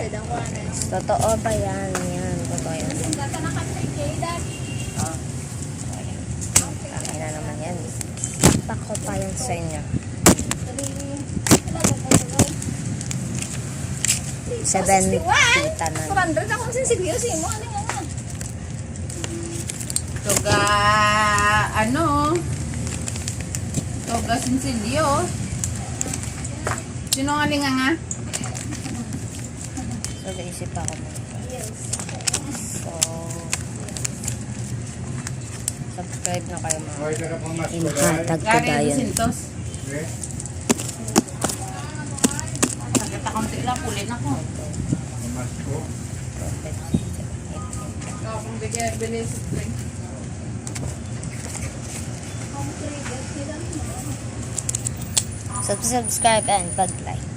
Totoo ba yan? Yan, totoo yan. Akin na naman yan. Tako pa yan sa inyo. 70 tanan. 400 akong sinsigyosin mo. Ano nga nga? Toga, Toga sinsilyo. Sino nga nga? So, naisip ako mo. So, subscribe na kayo mga. Imahatag ko Gari dayon. Sintos. Sakit akong tila, pulit ako. Kung bigyan, bilis. Subscribe and pag-like.